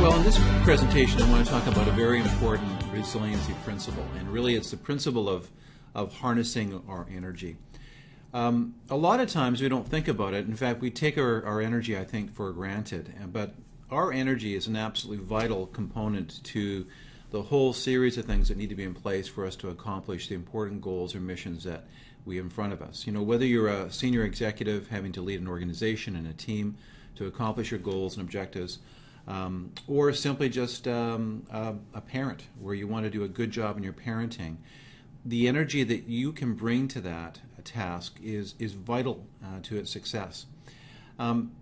Well, in this presentation, I want to talk about a very important resiliency principle, and really it's the principle of harnessing our energy. A lot of times we don't think about it. In fact, we take our energy, I think, for granted, but our energy is an absolutely vital component to the whole series of things that need to be in place for us to accomplish the important goals or missions that we have in front of us. You know, whether you're a senior executive having to lead an organization and a team to accomplish your goals and objectives, or simply just a parent where you want to do a good job in your parenting, the energy that you can bring to that task is vital to its success. And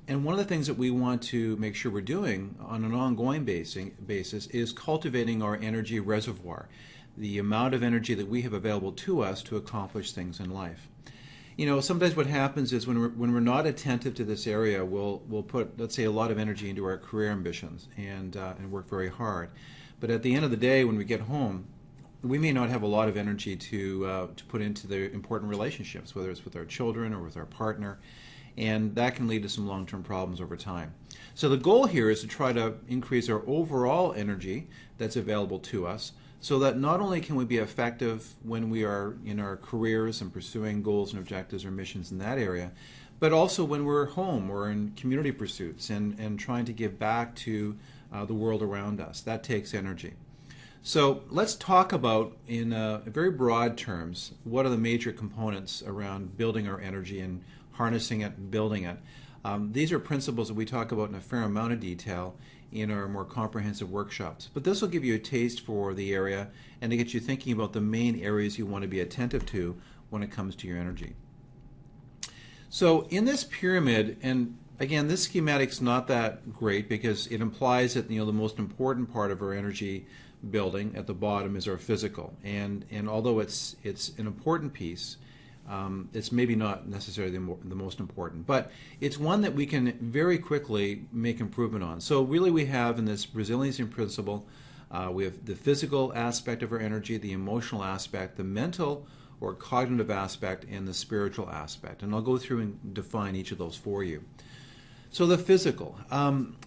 one of the things that we want to make sure we're doing on an ongoing basis is cultivating our energy reservoir, the amount of energy that we have available to us to accomplish things in life. You know, sometimes what happens is when we're not attentive to this area, we'll put, let's say, a lot of energy into our career ambitions and work very hard. But at the end of the day, when we get home, we may not have a lot of energy to put into the important relationships, whether it's with our children or with our partner, and that can lead to some long-term problems over time. So the goal here is to try to increase our overall energy that's available to us, so that not only can we be effective when we are in our careers and pursuing goals and objectives or missions in that area, but also when we're home or in community pursuits and trying to give back to the world around us. That takes energy. So let's talk about, in very broad terms, what are the major components around building our energy and harnessing it and building it. These are principles that we talk about in a fair amount of detail in our more comprehensive workshops. But this will give you a taste for the area and to get you thinking about the main areas you want to be attentive to when it comes to your energy. So in this pyramid, and again, this schematic's not that great because it implies that, you know, the most important part of our energy building at the bottom is our physical. And although it's an important piece, it's maybe not necessarily the most important, but it's one that we can very quickly make improvement on. So really we have in this resiliency principle, we have the physical aspect of our energy, the emotional aspect, the mental or cognitive aspect, and the spiritual aspect. And I'll go through and define each of those for you. So the physical.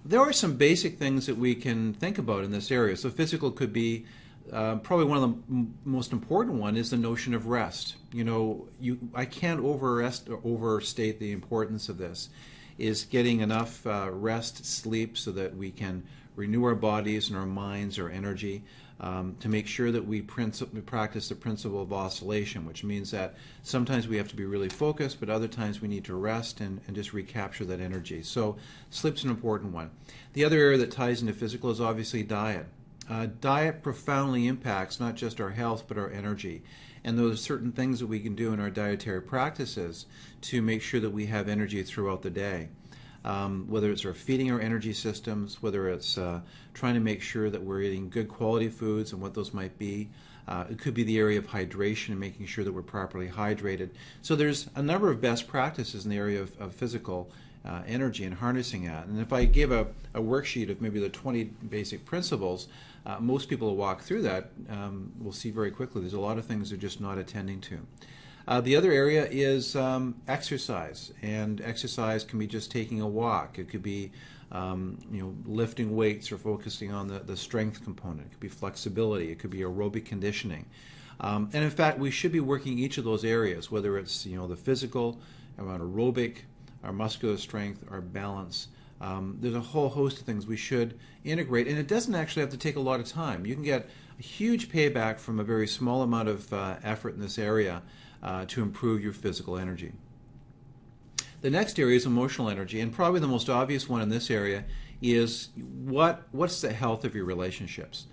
There are some basic things that we can think about in this area. So physical could be probably one of the most important one is the notion of rest. You know, I can't overstate the importance of this, is getting enough rest, sleep, so that we can renew our bodies and our minds, our energy, to make sure that we practice the principle of oscillation, which means that sometimes we have to be really focused, but other times we need to rest and just recapture that energy. So sleep's an important one. The other area that ties into physical is obviously diet. Diet profoundly impacts not just our health but our energy, and those certain things that we can do in our dietary practices to make sure that we have energy throughout the day. Whether it's feeding our energy systems, whether it's trying to make sure that we're eating good quality foods and what those might be. It could be the area of hydration and making sure that we're properly hydrated. So there's a number of best practices in the area of physical energy and harnessing that. And if I give a worksheet of maybe the 20 basic principles, most people will walk through that. We'll see very quickly there's a lot of things they're just not attending to. The other area is exercise, and exercise can be just taking a walk. It could be lifting weights or focusing on the strength component. It could be flexibility. It could be aerobic conditioning. And in fact, we should be working each of those areas, whether it's the physical, around aerobic, our muscular strength, our balance. There's a whole host of things we should integrate, and it doesn't actually have to take a lot of time. You can get a huge payback from a very small amount of effort in this area to improve your physical energy. The next area is emotional energy, and probably the most obvious one in this area is what's the health of your relationships.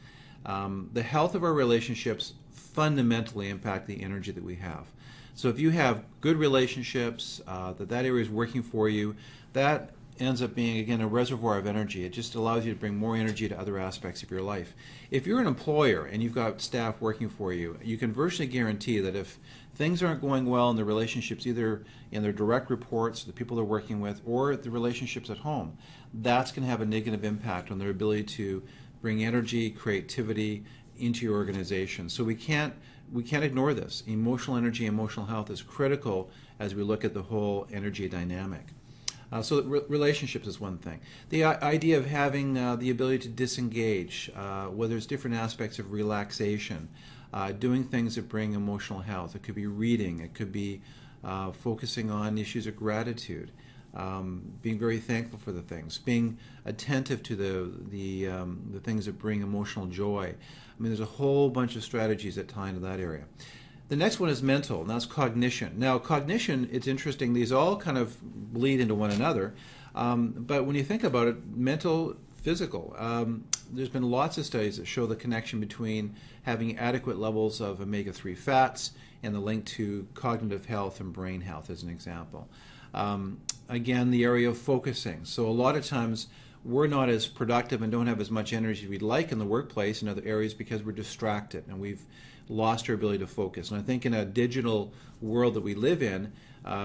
The health of our relationships fundamentally impact the energy that we have. So if you have good relationships, that area is working for you, that ends up being, again, a reservoir of energy. It just allows you to bring more energy to other aspects of your life. If you're an employer and you've got staff working for you, you can virtually guarantee that if things aren't going well in the relationships, either in their direct reports, the people they're working with, or the relationships at home, that's going to have a negative impact on their ability to bring energy, creativity into your organization. So we can't ignore this. Emotional energy, emotional health is critical as we look at the whole energy dynamic. So relationships is one thing. The idea of having the ability to disengage, whether it's different aspects of relaxation, doing things that bring emotional health. It could be reading. It could be focusing on issues of gratitude, being very thankful for the things, being attentive to the things that bring emotional joy. I mean, there's a whole bunch of strategies that tie into that area. The next one is mental, and that's cognition. Now, cognition, it's interesting, these all kind of bleed into one another, but when you think about it, mental, physical, there's been lots of studies that show the connection between having adequate levels of omega-3 fats and the link to cognitive health and brain health, as an example. Again, the area of focusing. So a lot of times we're not as productive and don't have as much energy as we'd like in the workplace and other areas because we're distracted and we've lost our ability to focus. And I think in a digital world that we live in,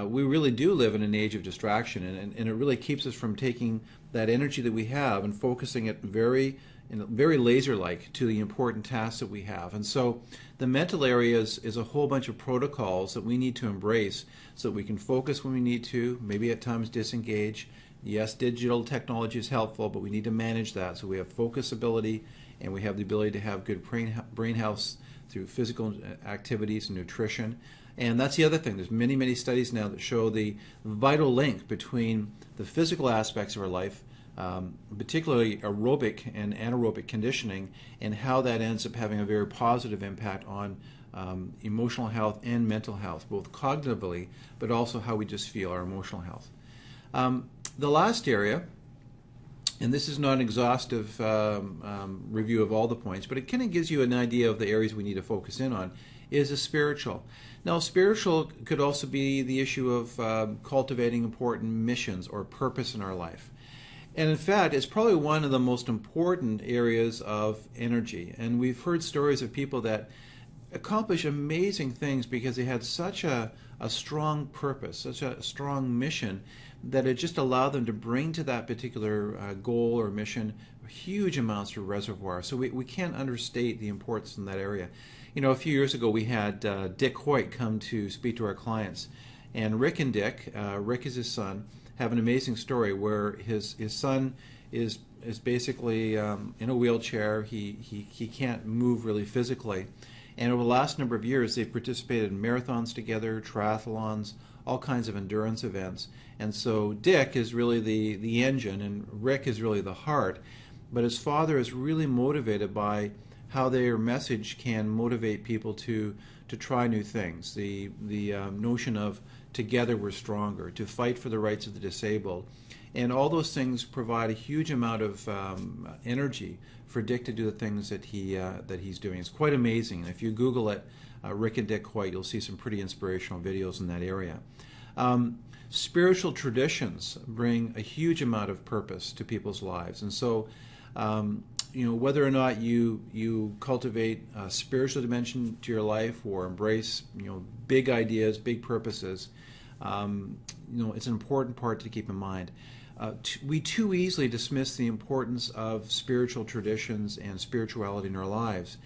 we really do live in an age of distraction, and it really keeps us from taking that energy that we have and focusing it very laser-like to the important tasks that we have. And so the mental area is a whole bunch of protocols that we need to embrace so that we can focus when we need to, maybe at times disengage. Yes, digital technology is helpful, but we need to manage that so we have focus ability and we have the ability to have good brain health through physical activities and nutrition. And that's the other thing. There's many studies now that show the vital link between the physical aspects of our life, particularly aerobic and anaerobic conditioning, and how that ends up having a very positive impact on emotional health and mental health, both cognitively, but also how we just feel, our emotional health. The last area, and this is not an exhaustive review of all the points, but it kind of gives you an idea of the areas we need to focus in on, is the spiritual. Now, spiritual could also be the issue of cultivating important missions or purpose in our life. And in fact, it's probably one of the most important areas of energy. And we've heard stories of people that accomplish amazing things because they had such a strong purpose, such a strong mission, that it just allowed them to bring to that particular goal or mission huge amounts of reservoir. So we can't understate the importance in that area. You know, a few years ago we had Dick Hoyt come to speak to our clients. And Rick and Dick, Rick is his son, have an amazing story where his son is basically in a wheelchair. He can't move really physically. And over the last number of years, they've participated in marathons together, triathlons, all kinds of endurance events. And so Dick is really the engine, and Rick is really the heart. But his father is really motivated by how their message can motivate people to try new things. The notion of together we're stronger, to fight for the rights of the disabled. And all those things provide a huge amount of energy for Dick to do the things that he's doing. It's quite amazing. If you Google it, Rick and Dick Hoyt, you'll see some pretty inspirational videos in that area. Spiritual traditions bring a huge amount of purpose to people's lives. And so, you know, whether or not you cultivate a spiritual dimension to your life or embrace, you know, big ideas, big purposes, you know, it's an important part to keep in mind. We too easily dismiss the importance of spiritual traditions and spirituality in our lives.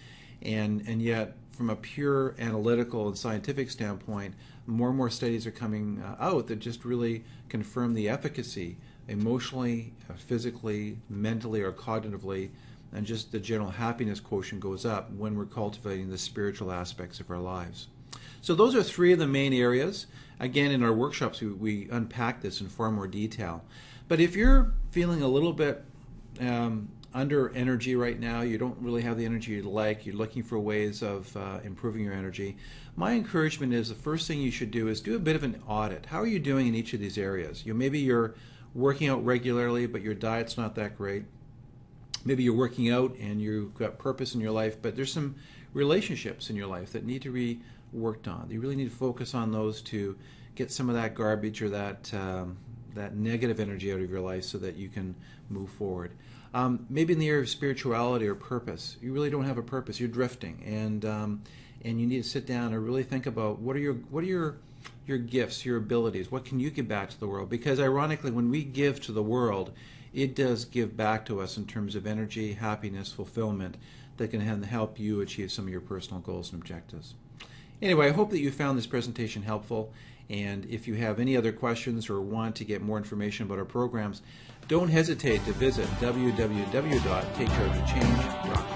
And yet, from a pure analytical and scientific standpoint, more and more studies are coming out that just really confirm the efficacy emotionally, physically, mentally, or cognitively, and just the general happiness quotient goes up when we're cultivating the spiritual aspects of our lives. So those are three of the main areas. Again, in our workshops, we unpack this in far more detail. But if you're feeling a little bit under energy right now, you don't really have the energy you'd like, you're looking for ways of improving your energy, my encouragement is the first thing you should do is do a bit of an audit. How are you doing in each of these areas? Maybe you're working out regularly, but your diet's not that great. Maybe you're working out and you've got purpose in your life, but there's some relationships in your life that need to be worked on. You really need to focus on those to get some of that garbage or that negative energy out of your life so that you can move forward. Maybe in the area of spirituality or purpose, you really don't have a purpose. You're drifting, and you need to sit down and really think about what are your gifts, your abilities. What can you give back to the world? Because ironically, when we give to the world, it does give back to us in terms of energy, happiness, fulfillment that can help you achieve some of your personal goals and objectives. Anyway, I hope that you found this presentation helpful, and if you have any other questions or want to get more information about our programs, don't hesitate to visit www.takechargeofchange.com.